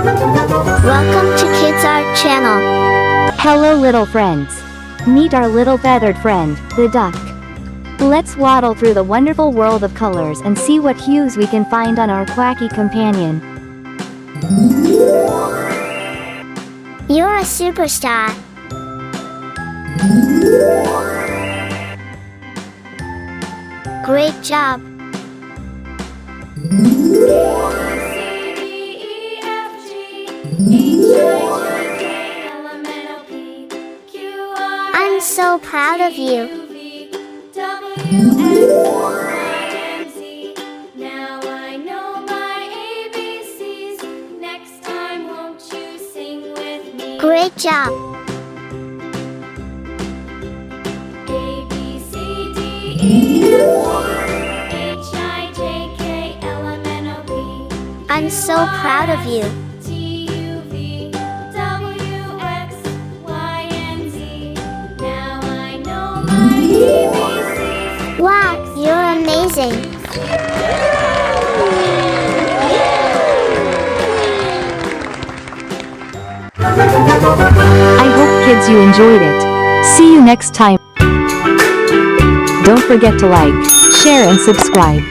Welcome to Kids Art Channel. Hello little friends. Meet our little feathered friend, the duck. Let's waddle through the wonderful world of colors and see what hues we can find on our quacky companion. You're a superstar. Great job. I'm so proud of you. Now I know my ABCs. Next time, won't you sing with me? Great job. A, B, C, D, E, F, G, H, I, J, K, L, M, N, O, P, I'm so proud of you. T, U, V, W, X, Y, and Z. Now I know my ABCs. Wow, you're amazing. I hope kids you enjoyed it. See you next time. Don't forget to like, share and subscribe.